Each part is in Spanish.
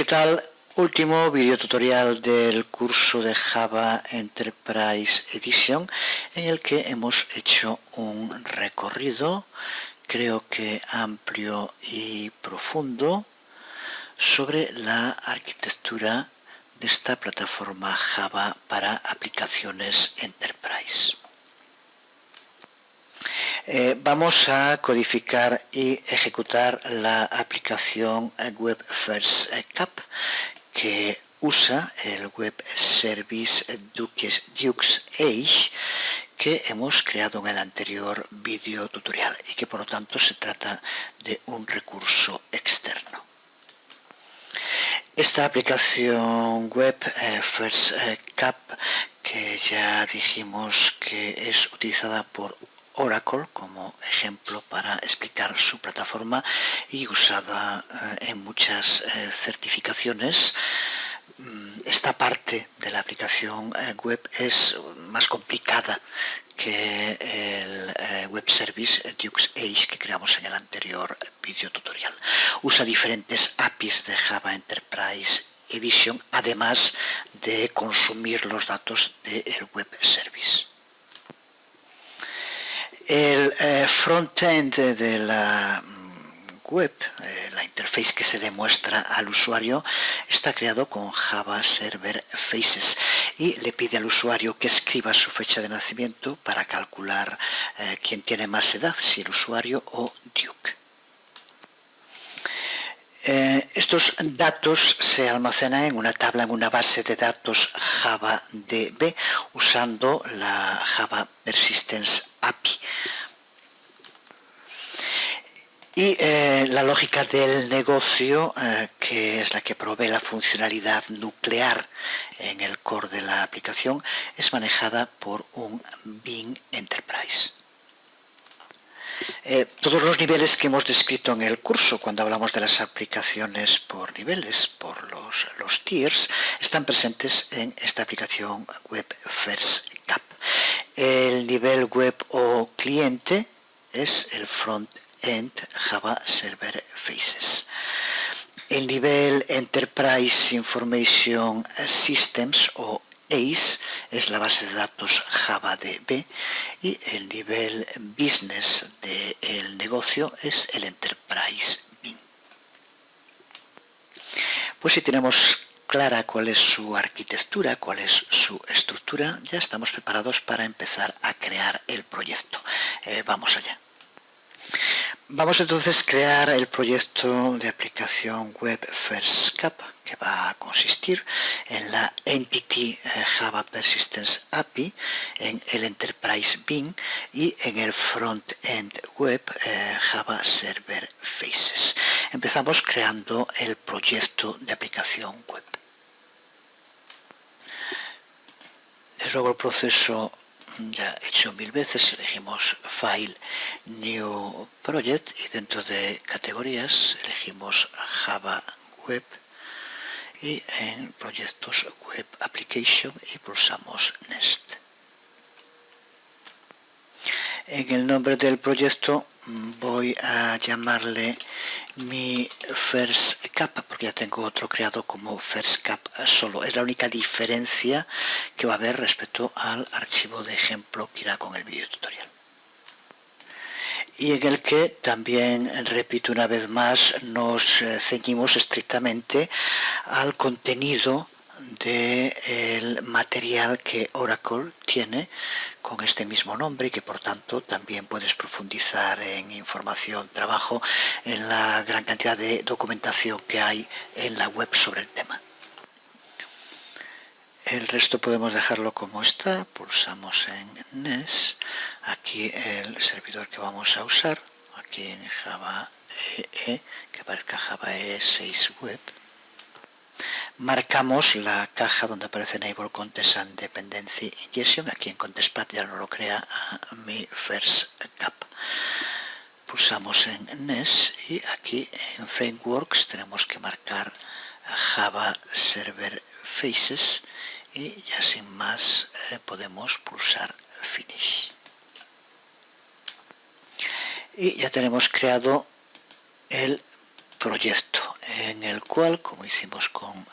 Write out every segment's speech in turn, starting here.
¿Qué tal? Último video tutorial del curso de Java Enterprise Edition en el que hemos hecho un recorrido, creo que amplio y profundo, sobre la arquitectura de esta plataforma Java para aplicaciones Enterprise. Vamos a codificar y ejecutar la aplicación Web First Cap que usa el Web Service Dux-Age que hemos creado en el anterior video tutorial y que por lo tanto se trata de un recurso externo. Esta aplicación web First Cap, que ya dijimos que es utilizada por Oracle como ejemplo para explicar su plataforma y usada en muchas certificaciones. Esta parte de la aplicación web es más complicada que el Web Service Dux-Age que creamos en el anterior video tutorial. Usa diferentes APIs de Java Enterprise Edition, además de consumir los datos del Web Service. El frontend de la web, la interface que se le muestra al usuario, está creado con Java Server Faces y le pide al usuario que escriba su fecha de nacimiento para calcular quién tiene más edad, si el usuario o Duke. Estos datos se almacenan en una tabla, en una base de datos JavaDB, usando la Java Persistence API. Y la lógica del negocio, que es la que provee la funcionalidad nuclear en el core de la aplicación, es manejada por un Bean Enterprise. Todos los niveles que hemos descrito en el curso, cuando hablamos de las aplicaciones por niveles, por los tiers, están presentes en esta aplicación Web First Cap. El nivel web o cliente es el front-end Java Server Faces. El nivel Enterprise Information Systems o ACE es la base de datos JavaDB y el nivel business del negocio es el Enterprise Bean. Pues si tenemos clara cuál es su arquitectura, cuál es su estructura, ya estamos preparados para empezar a crear el proyecto. Vamos allá. Vamos entonces a crear el proyecto de aplicación Web First Cap, que va a consistir en la Entity Java Persistence API, en el Enterprise Bean y en el Front-End Web Java Server Faces. Empezamos creando el proyecto de aplicación web. Desde luego el proceso ya hecho 1000 veces, elegimos File, New Project y dentro de categorías elegimos Java Web y en proyectos Web Application y pulsamos Next. En el nombre del proyecto voy a llamarle mi First Cap porque ya tengo otro creado como First Cap solo. Es la única diferencia que va a haber respecto al archivo de ejemplo que irá con el video tutorial. Y en el que también, repito una vez más, nos ceñimos estrictamente al contenido del material que Oracle tiene con este mismo nombre y que por tanto también puedes profundizar en información, trabajo, en la gran cantidad de documentación que hay en la web sobre el tema. El resto podemos dejarlo como está, pulsamos en Next, aquí el servidor que vamos a usar, aquí en Java EE, que aparezca Java EE 6 Web. Marcamos la caja donde aparece Enable Context and Dependency Injection, aquí en Contestpad ya no lo crea a mi First Cap. Pulsamos en Next y aquí en Frameworks tenemos que marcar Java Server Faces y ya sin más podemos pulsar Finish. Y ya tenemos creado el proyecto. en el cual, como hicimos con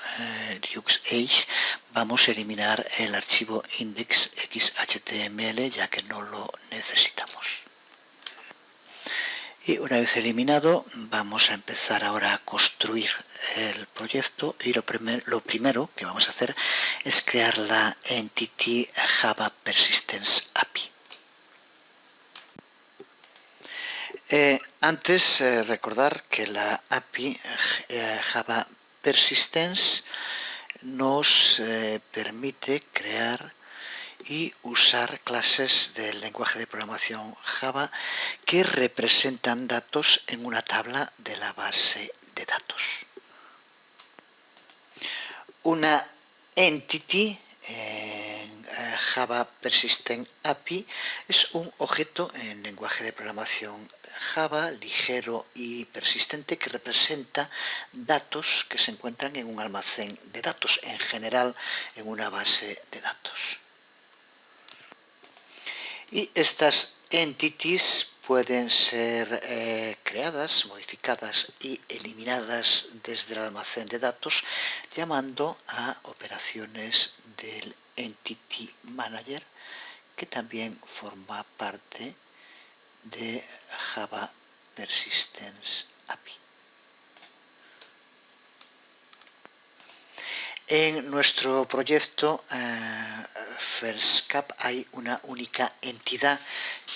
Dux-Age, vamos a eliminar el archivo index.xhtml ya que no lo necesitamos. Y una vez eliminado, vamos a empezar ahora a construir el proyecto y lo primero que vamos a hacer es crear la Entity Java Persistence API. Antes, recordar que la API Java Persistence nos permite crear y usar clases del lenguaje de programación Java que representan datos en una tabla de la base de datos. Una entity en Java Persistent API es un objeto en lenguaje de programación Java ligero y persistente que representa datos que se encuentran en un almacén de datos, en general en una base de datos. Y estas entities pueden ser creadas, modificadas y eliminadas desde el almacén de datos llamando a operaciones del Entity Manager, que también forma parte de Java Persistence API. En nuestro proyecto FirstCap hay una única entidad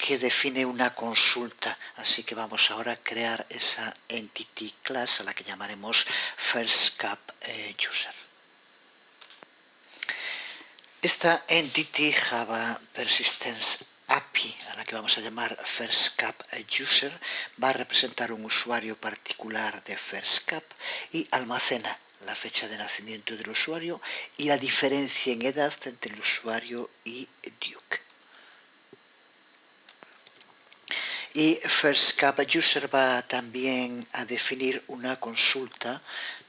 que define una consulta, así que vamos ahora a crear esa entity class a la que llamaremos FirstCap User. Esta entity Java Persistence API, a la que vamos a llamar FirstCap User, va a representar un usuario particular de FirstCap y almacena la fecha de nacimiento del usuario y la diferencia en edad entre el usuario y Duke. Y FirstCap User va también a definir una consulta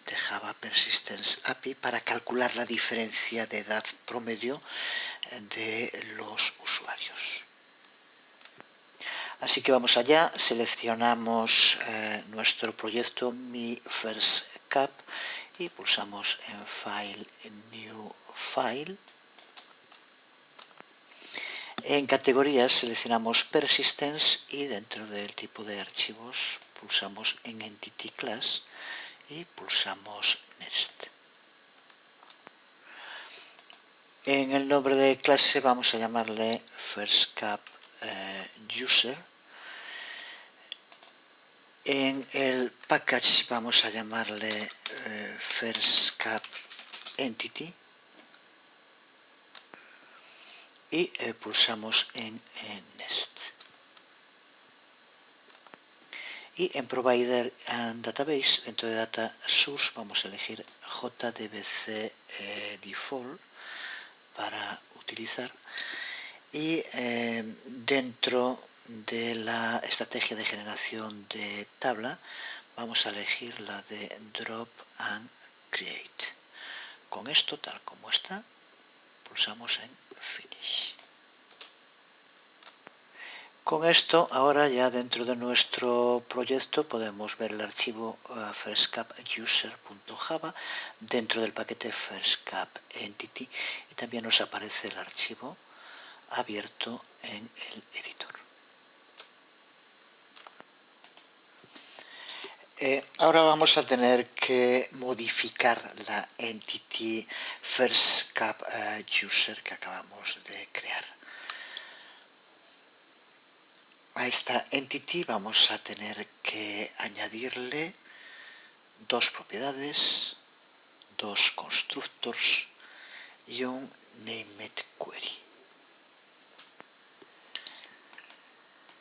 de Java Persistence API para calcular la diferencia de edad promedio de los usuarios. Así que vamos allá, seleccionamos nuestro proyecto Mi FirstCap y pulsamos en File, en New File. En categorías seleccionamos Persistence y dentro del tipo de archivos pulsamos en Entity Class y pulsamos Next. En el nombre de clase vamos a llamarle FirstCap User. En el package vamos a llamarle FirstCap Entity y pulsamos en Next. Y en Provider and Database, dentro de Data Source, vamos a elegir JDBC Default para utilizar. Y dentro de la estrategia de generación de tabla, vamos a elegir la de Drop and Create. Con esto, tal como está, pulsamos en Finish. Con esto, ahora ya dentro de nuestro proyecto podemos ver el archivo firstcapuser.java dentro del paquete firstcap entity y también nos aparece el archivo abierto en el editor. Ahora vamos a tener que modificar la entity firstcap user que acabamos de crear. A esta entity vamos a tener que añadirle dos propiedades, dos constructors y un named query.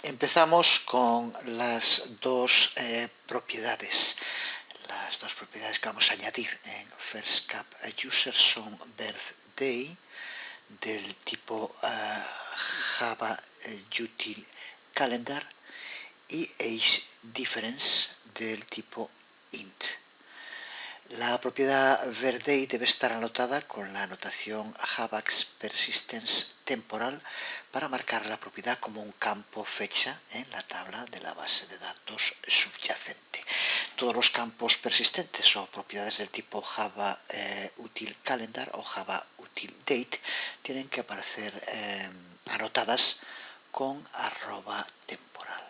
Empezamos con las dos propiedades. Las dos propiedades que vamos a añadir en FirstCap User son birthday del tipo Java Util Calendar y age difference del tipo int. La propiedad VerDate debe estar anotada con la anotación Javax Persistence Temporal para marcar la propiedad como un campo fecha en la tabla de la base de datos subyacente. Todos los campos persistentes o propiedades del tipo Java Util Calendar o Java Util Date tienen que aparecer anotadas con @temporal.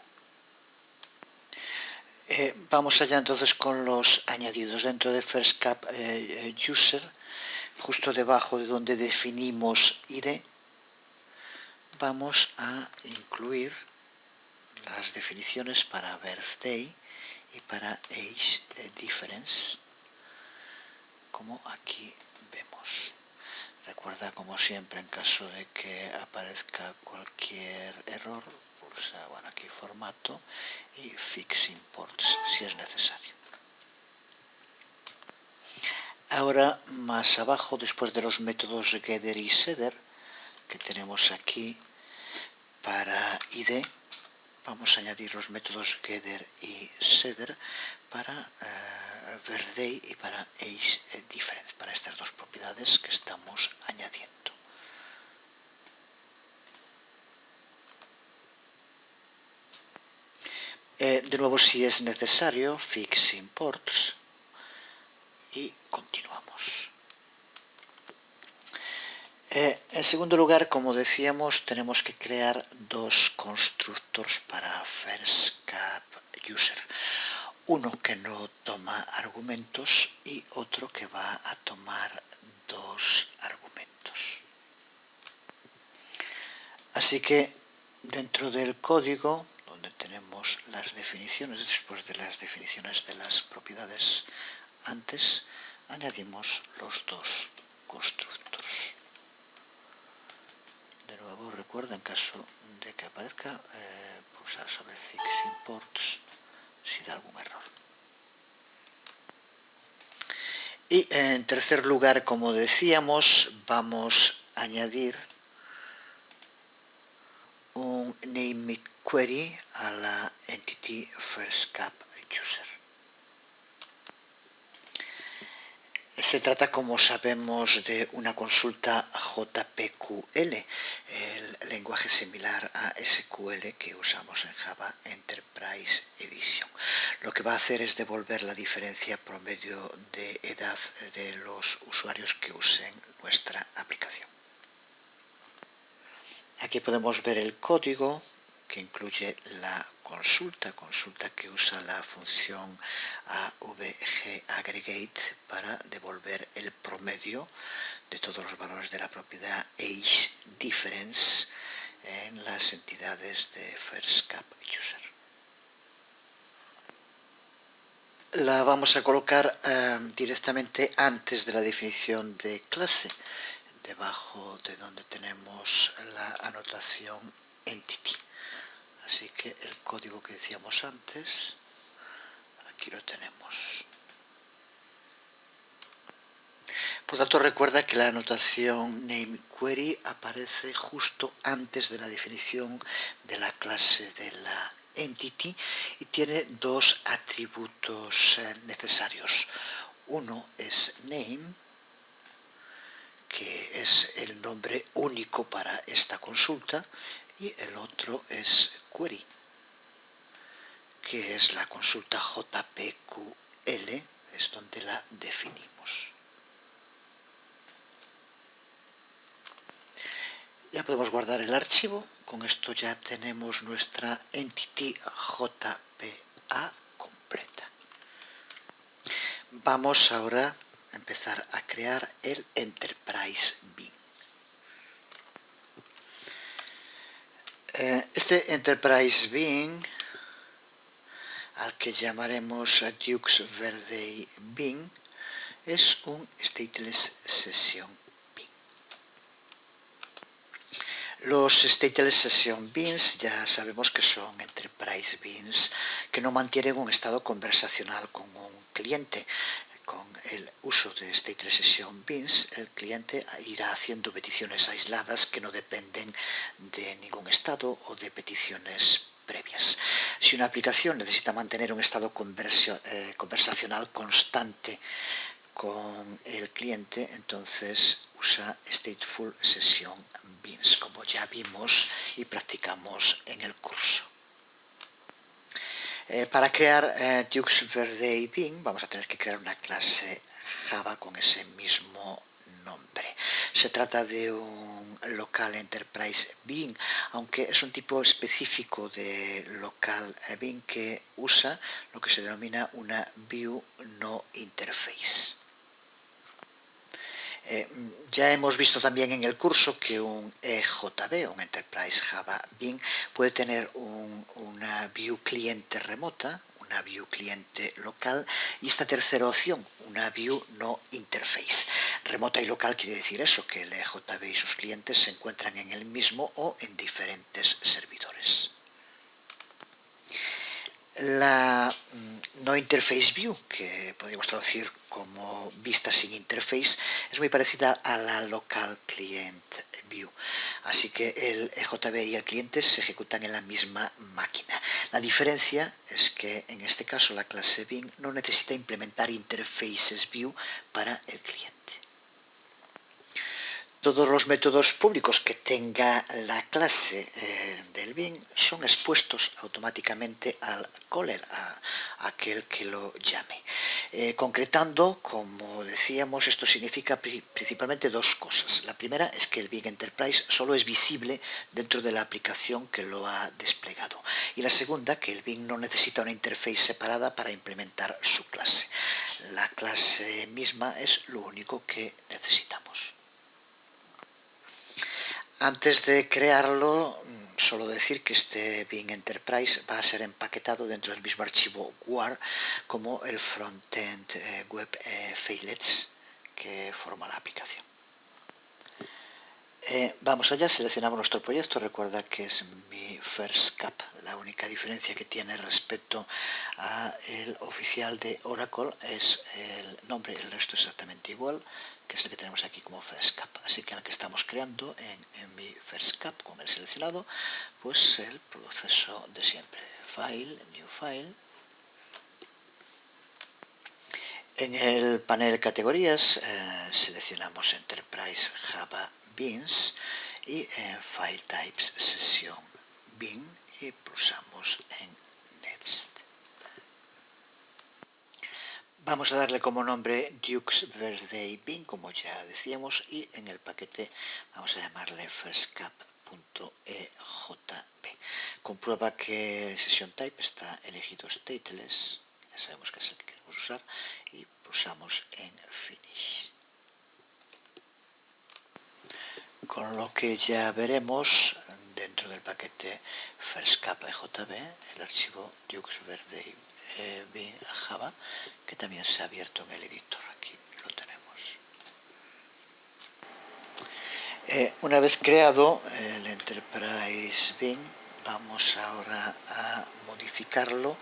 Vamos allá entonces con los añadidos. Dentro de FirstCap User, justo debajo de donde definimos ID, vamos a incluir las definiciones para birthday y para age difference, como aquí vemos. Recuerda, como siempre, en caso de que aparezca cualquier error, pulsa aquí formato y fix imports si es necesario. Ahora, más abajo, después de los métodos getter y setter que tenemos aquí para id, vamos a añadir los métodos getter y setter para birthday y para age difference, para estas dos propiedades que estamos añadiendo. De nuevo, si es necesario, fix imports y continuamos. En segundo lugar, como decíamos, tenemos que crear dos constructors para FirstCap User. Uno que no toma argumentos y otro que va a tomar dos argumentos. Así que dentro del código, donde tenemos las definiciones, después de las definiciones de las propiedades antes, añadimos los dos constructors. De nuevo, recuerda, en caso de que aparezca, pulsar sobre fix imports si da algún error. Y en tercer lugar, como decíamos, vamos a añadir un name query a la entity FirstCap User. Se trata, como sabemos, de una consulta JPQL, el lenguaje similar a SQL que usamos en Java Enterprise Edition. Lo que va a hacer es devolver la diferencia promedio de edad de los usuarios que usen nuestra aplicación. Aquí podemos ver el código que incluye la consulta que usa la función avgaggregate para devolver el promedio de todos los valores de la propiedad age difference en las entidades de FirstCap User. La vamos a colocar directamente antes de la definición de clase, debajo de donde tenemos la anotación entity. Así que el código que decíamos antes, aquí lo tenemos. Por tanto, recuerda que la anotación nameQuery aparece justo antes de la definición de la clase de la entity y tiene dos atributos necesarios. Uno es name, que es el nombre único para esta consulta, y el otro es query, que es la consulta JPQL, es donde la definimos. Ya podemos guardar el archivo. Con esto ya tenemos nuestra entity JPA completa. Vamos ahora a empezar a crear el Enterprise Bean. Este Enterprise Bean, al que llamaremos Duke's Verde Bean, es un stateless session bean. Los stateless session beans ya sabemos que son Enterprise Beans que no mantienen un estado conversacional con un cliente. Con el uso de stateless session beans, el cliente irá haciendo peticiones aisladas que no dependen de ningún estado o de peticiones previas. Si una aplicación necesita mantener un estado conversacional constante con el cliente, entonces usa Stateful Session Beans, como ya vimos y practicamos en el curso. Para crear Dux Verde Bean vamos a tener que crear una clase Java con ese mismo nombre. Se trata de un local enterprise bean, aunque es un tipo específico de local bean que usa lo que se denomina una view no interface. Ya hemos visto también en el curso que un EJB, un Enterprise Java Bean, puede tener una view cliente remota, una view cliente local y esta tercera opción, una view no interface. Remota y local quiere decir eso, que el EJB y sus clientes se encuentran en el mismo o en diferentes servidores. La no interface view, que podríamos traducir como vista sin interface, es muy parecida a la local client view. Así que el EJB y el cliente se ejecutan en la misma máquina. La diferencia es que en este caso la clase Bean no necesita implementar interfaces view para el cliente. Todos los métodos públicos que tenga la clase del Bean son expuestos automáticamente al caller, a aquel que lo llame. Concretando, como decíamos, esto significa principalmente dos cosas. La primera es que el Bean Enterprise solo es visible dentro de la aplicación que lo ha desplegado. Y la segunda, que el Bean no necesita una interface separada para implementar su clase. La clase misma es lo único que necesitamos. Antes de crearlo, solo decir que este Bean Enterprise va a ser empaquetado dentro del mismo archivo WAR como el frontend web failets que forma la aplicación. Vamos allá, seleccionamos nuestro proyecto. Recuerda que es mi First Cap. La única diferencia que tiene respecto al oficial de Oracle es el nombre, el resto es exactamente igual, que es el que tenemos aquí como First Cap. Así que el que estamos creando en mi First Cap con el seleccionado, pues el proceso de siempre. File, New File. En el panel categorías seleccionamos Enterprise Java Beans y en File Types Session Bean y pulsamos en Next. Vamos a darle como nombre Dux Birthday Bean, como ya decíamos, y en el paquete vamos a llamarle firstcap.ejb. Comprueba que el Session Type está elegido Stateless, ya sabemos que es el que queremos usar, y pulsamos en Finish. Con lo que ya veremos dentro del paquete firstcap.ejb el archivo Dux Birthday Bean Java, que también se ha abierto en el editor. Aquí lo tenemos. Una vez creado el Enterprise Bean, vamos ahora a modificarlo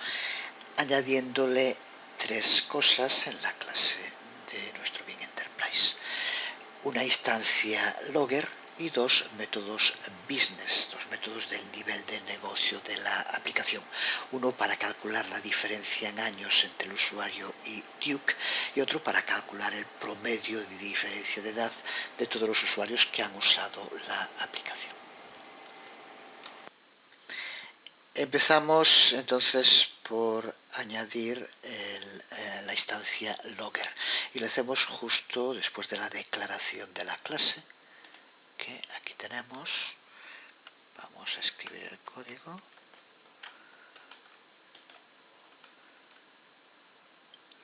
añadiéndole tres cosas en la clase de nuestro Bean Enterprise. Una instancia logger y dos métodos business, dos métodos del nivel de negocio de la aplicación. Uno para calcular la diferencia en años entre el usuario y Duke y otro para calcular el promedio de diferencia de edad de todos los usuarios que han usado la aplicación. Empezamos entonces por añadir la instancia logger y lo hacemos justo después de la declaración de la clase, que aquí tenemos. Vamos a escribir el código.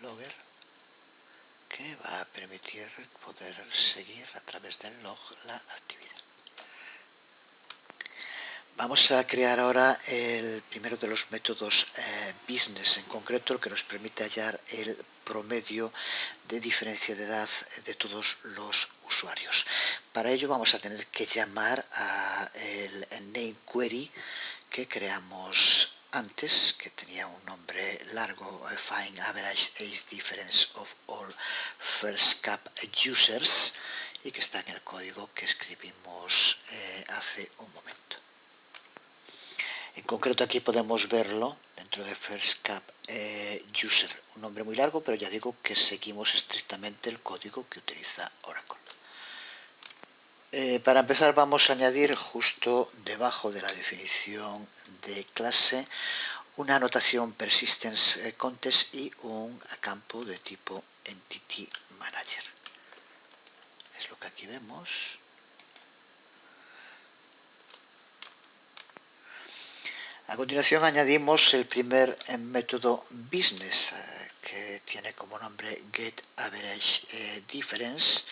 Logger, que va a permitir poder seguir a través del log la actividad. Vamos a crear ahora el primero de los métodos business, en concreto el que nos permite hallar el promedio de diferencia de edad de todos los usuarios. Para ello vamos a tener que llamar a el name query que creamos antes, que tenía un nombre largo, Find Average Age Difference of All First Cap Users, y que está en el código que escribimos hace un momento. En concreto aquí podemos verlo dentro de FirstCap User, un nombre muy largo, pero ya digo que seguimos estrictamente el código que utiliza Oracle. Para empezar vamos a añadir justo debajo de la definición de clase una anotación persistence context y un campo de tipo entity manager. Es lo que aquí vemos. A continuación añadimos el primer método business que tiene como nombre getAverageDifference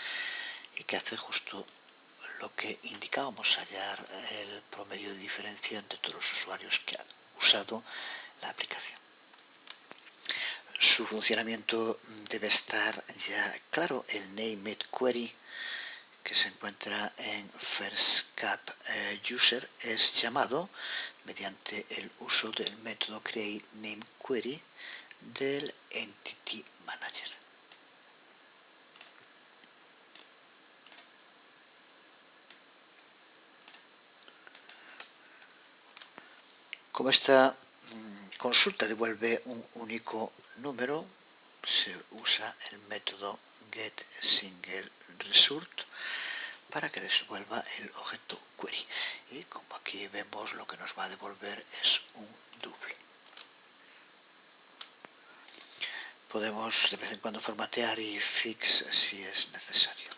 y que hace justo lo que indicábamos, hallar el promedio de diferencia entre todos los usuarios que han usado la aplicación. Su funcionamiento debe estar ya claro. El nameItQuery que se encuentra en FirstCap User es llamado mediante el uso del método createNameQuery del Entity Manager. Como esta consulta devuelve un único número, se usa el método getSingleResult para que devuelva el objeto query. Y como aquí vemos, lo que nos va a devolver es un doble. Podemos de vez en cuando formatear y fix si es necesario.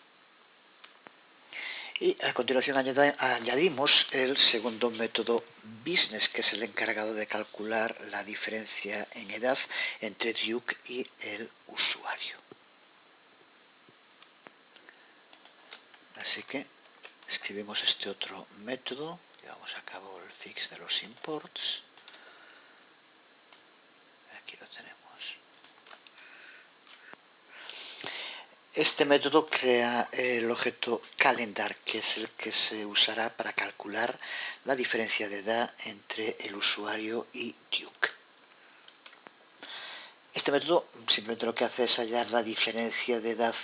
Y a continuación añadimos el segundo método business, que es el encargado de calcular la diferencia en edad entre Duke y el usuario. Así que escribimos este otro método, llevamos a cabo el fix de los imports. Aquí lo tenemos. Este método crea el objeto calendar, que es el que se usará para calcular la diferencia de edad entre el usuario y Duke. Este método simplemente lo que hace es hallar la diferencia de edad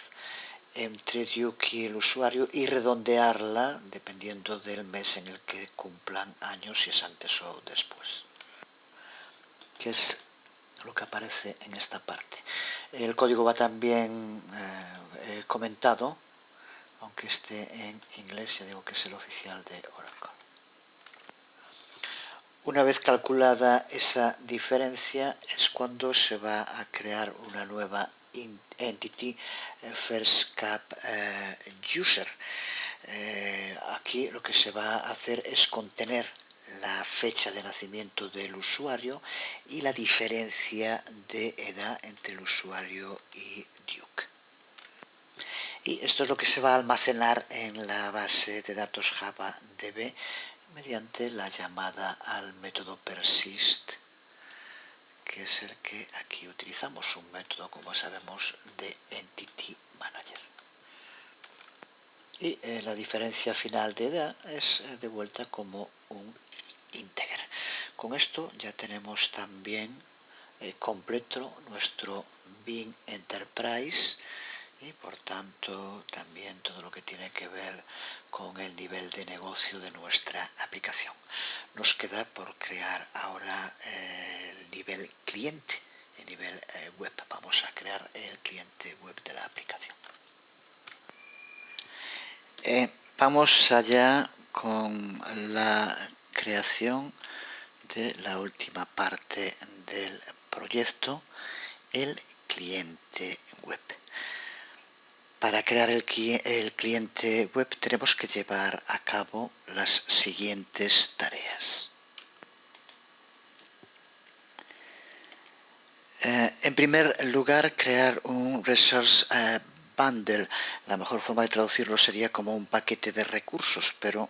entre Duke y el usuario y redondearla dependiendo del mes en el que cumplan años, si es antes o después. Que es lo que aparece en esta parte. El código va también comentado, aunque esté en inglés, ya digo que es el oficial de Oracle. Una vez calculada esa diferencia es cuando se va a crear una nueva entity, FirstCap User. Aquí lo que se va a hacer es contener la fecha de nacimiento del usuario y la diferencia de edad entre el usuario y Duke. Y esto es lo que se va a almacenar en la base de datos JavaDB mediante la llamada al método persist, que es el que aquí utilizamos, un método, como sabemos, de Entity Manager. Y la diferencia final de edad es devuelta como un integer. Con esto ya tenemos también completo nuestro Bing Enterprise y por tanto también todo lo que tiene que ver con el nivel de negocio de nuestra aplicación. Nos queda por crear ahora el nivel cliente, el nivel web. Vamos a crear el cliente web de la aplicación. Vamos allá con la creación de la última parte del proyecto, el cliente web. Para crear el cliente web tenemos que llevar a cabo las siguientes tareas. En primer lugar, crear un resource bundle. La mejor forma de traducirlo sería como un paquete de recursos, pero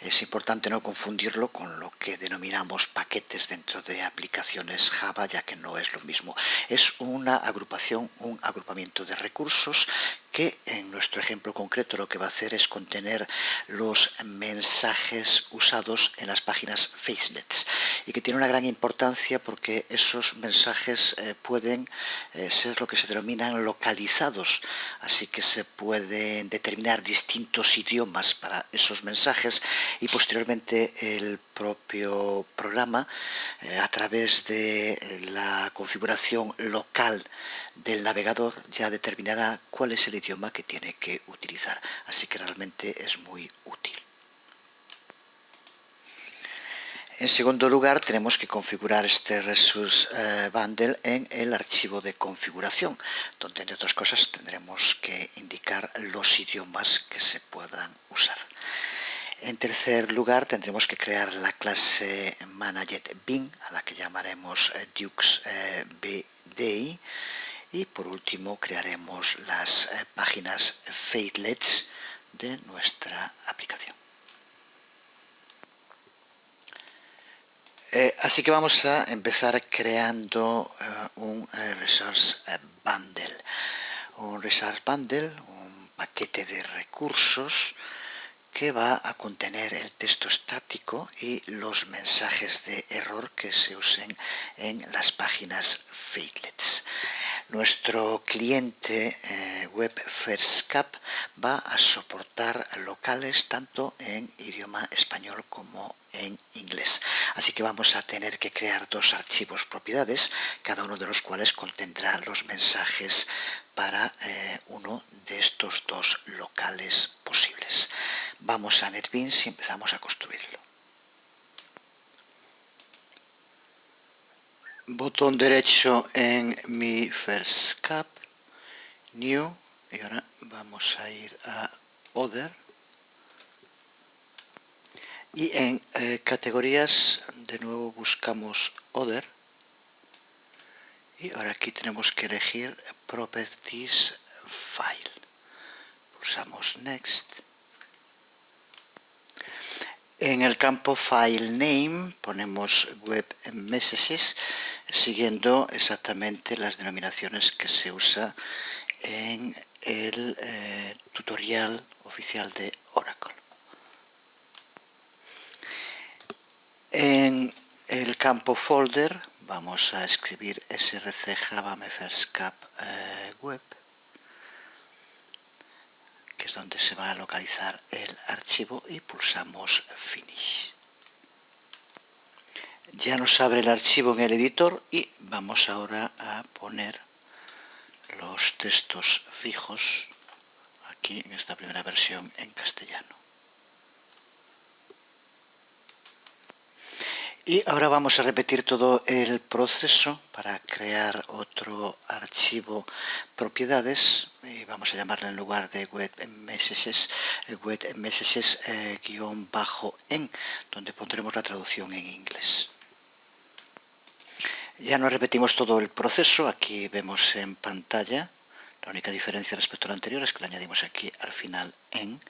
es importante no confundirlo con lo que denominamos paquetes dentro de aplicaciones Java, ya que no es lo mismo. Es una agrupación, un agrupamiento de recursos que en nuestro ejemplo concreto lo que va a hacer es contener los mensajes usados en las páginas FaceNets y que tiene una gran importancia porque esos mensajes pueden ser lo que se denominan localizados, así que se pueden determinar distintos idiomas para esos mensajes y posteriormente el propio programa a través de la configuración local del navegador ya determinará cuál es el idioma que tiene que utilizar, así que realmente es muy útil. En segundo lugar, tenemos que configurar este Resource Bundle en el archivo de configuración, donde entre otras cosas tendremos que indicar los idiomas que se puedan usar. En tercer lugar, tendremos que crear la clase ManagetBin, a la que llamaremos DuxBDI. Y por último, crearemos las páginas Facelets de nuestra aplicación. Así que vamos a empezar creando un Resource Bundle. Un Resource Bundle, un paquete de recursos que va a contener el texto estático y los mensajes de error que se usen en las páginas Facelets. Nuestro cliente web FirstCap va a soportar locales tanto en idioma español como en inglés. Así que vamos a tener que crear dos archivos propiedades, cada uno de los cuales contendrá los mensajes para uno de estos dos locales posibles. Vamos a NetBeans y empezamos a construirlo. Botón derecho en mi FirstCap, New, y ahora vamos a ir a Other. Y en categorías, de nuevo buscamos Other. Y ahora aquí tenemos que elegir Properties File. Pulsamos Next. En el campo File Name ponemos Web Messages, siguiendo exactamente las denominaciones que se usa en el tutorial oficial de Oracle. En el campo Folder vamos a escribir src java mfirstcap web, que es donde se va a localizar el archivo, y pulsamos Finish. Ya nos abre el archivo en el editor y vamos ahora a poner los textos fijos aquí en esta primera versión en castellano. Y ahora vamos a repetir todo el proceso para crear otro archivo propiedades y vamos a llamarlo, en lugar de web messages _en, donde pondremos la traducción en inglés. Ya no repetimos todo el proceso, aquí vemos en pantalla, la única diferencia respecto a lo anterior es que le añadimos aquí al final en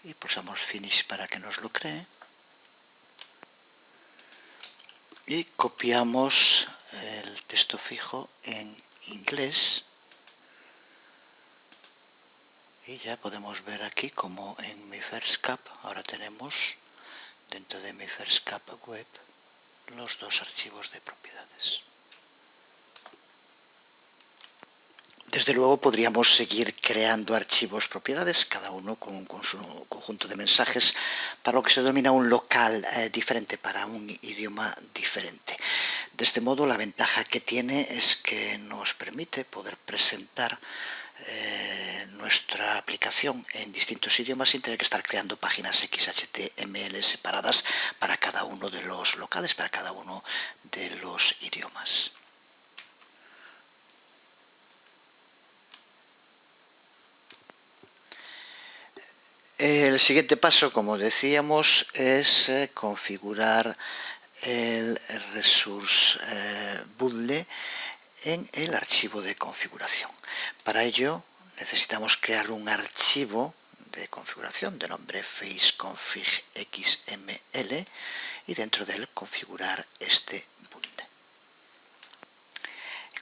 y pulsamos Finish para que nos lo cree. Y copiamos el texto fijo en inglés y ya podemos ver aquí como en mi FirstCap ahora tenemos dentro de mi FirstCap web los dos archivos de propiedades. Desde luego podríamos seguir creando archivos propiedades, cada uno con su conjunto de mensajes, para lo que se denomina un local diferente, para un idioma diferente. De este modo, la ventaja que tiene es que nos permite poder presentar nuestra aplicación en distintos idiomas sin tener que estar creando páginas XHTML separadas para cada uno de los locales, para cada uno de los idiomas. El siguiente paso, como decíamos, es configurar el Resource Bundle en el archivo de configuración. Para ello necesitamos crear un archivo de configuración de nombre faceconfig.xml y dentro de él configurar este bundle.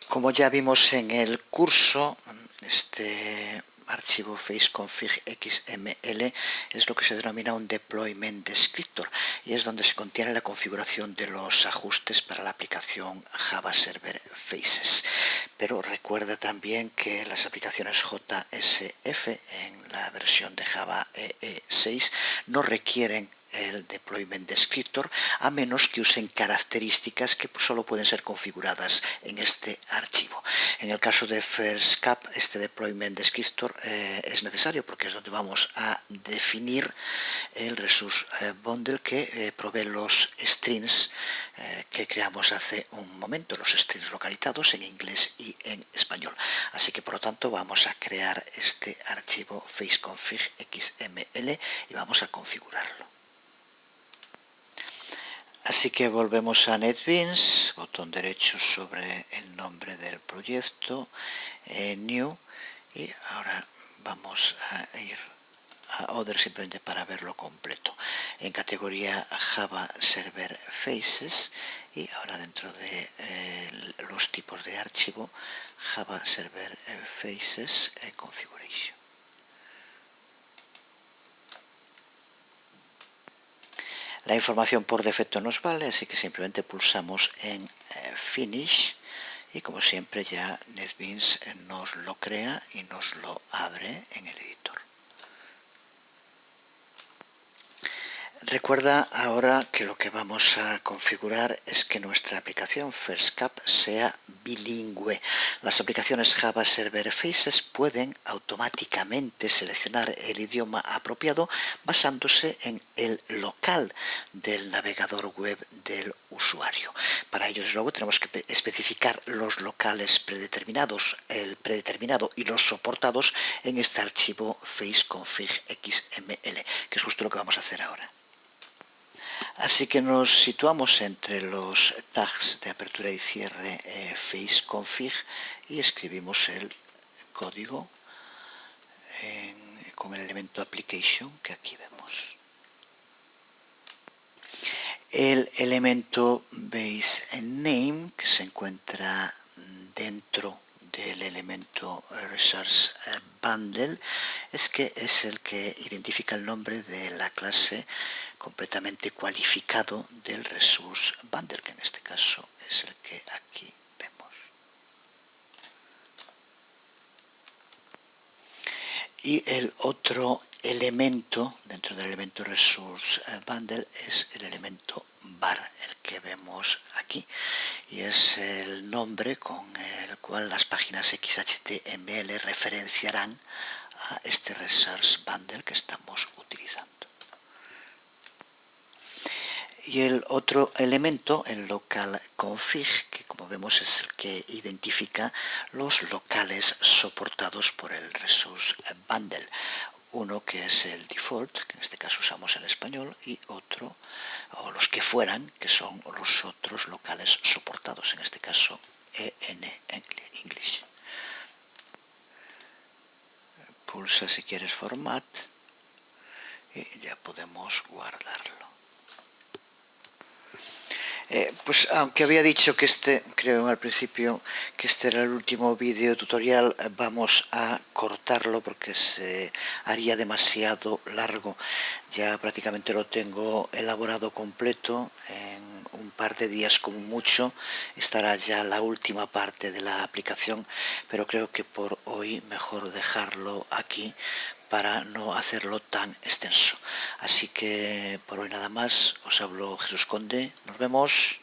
Como ya vimos en el curso, este archivo faceconfig XML es lo que se denomina un deployment descriptor y es donde se contiene la configuración de los ajustes para la aplicación Java Server Faces. Pero recuerda también que las aplicaciones JSF en la versión de Java EE 6 no requieren el deployment descriptor a menos que usen características que solo pueden ser configuradas en este archivo. En el caso de FirstCap, este deployment descriptor es necesario porque es donde vamos a definir el resource bundle que provee los strings que creamos hace un momento, los strings localizados en inglés y en español. Así que por lo tanto vamos a crear este archivo faceconfig XML y vamos a configurarlo. Así que volvemos a NetBeans, botón derecho sobre el nombre del proyecto, New, y ahora vamos a ir a Other simplemente para verlo completo. En categoría Java Server Faces y ahora dentro de los tipos de archivo, Java Server Faces Configuration. La información por defecto nos vale, así que simplemente pulsamos en Finish y como siempre ya NetBeans nos lo crea y nos lo abre en el editor. Recuerda ahora que lo que vamos a configurar es que nuestra aplicación FirstCap sea bilingüe. Las aplicaciones Java Server Faces pueden automáticamente seleccionar el idioma apropiado basándose en el local del navegador web del usuario. Para ello, desde luego, tenemos que especificar los locales predeterminados, el predeterminado y los soportados en este archivo faceconfig XML, que es justo lo que vamos a hacer ahora. Así que nos situamos entre los tags de apertura y cierre faceconfig y escribimos el código con el elemento application que aquí vemos. El elemento base name que se encuentra dentro del elemento resource bundle es el que identifica el nombre de la clase completamente cualificado del resource bundle, que en este caso es el que aquí vemos. Y el otro elemento dentro del elemento resource bundle es el elemento var, el que vemos aquí, y es el nombre con el cual las páginas XHTML referenciarán a este resource bundle que estamos utilizando. Y el otro elemento, el local config, que como vemos es el que identifica los locales soportados por el resource bundle. Uno que es el default, que en este caso usamos el español, y otro, o los que fueran, que son los otros locales soportados, en este caso EN English. Pulsa si quieres Format y ya podemos guardarlo. Pues aunque había dicho que creo al principio que este era el último vídeo tutorial, vamos a cortarlo porque se haría demasiado largo. Ya prácticamente lo tengo elaborado completo, en un par de días como mucho estará ya la última parte de la aplicación, pero creo que por hoy mejor dejarlo aquí para no hacerlo tan extenso. Así que por hoy nada más, os hablo Jesús Conde, nos vemos.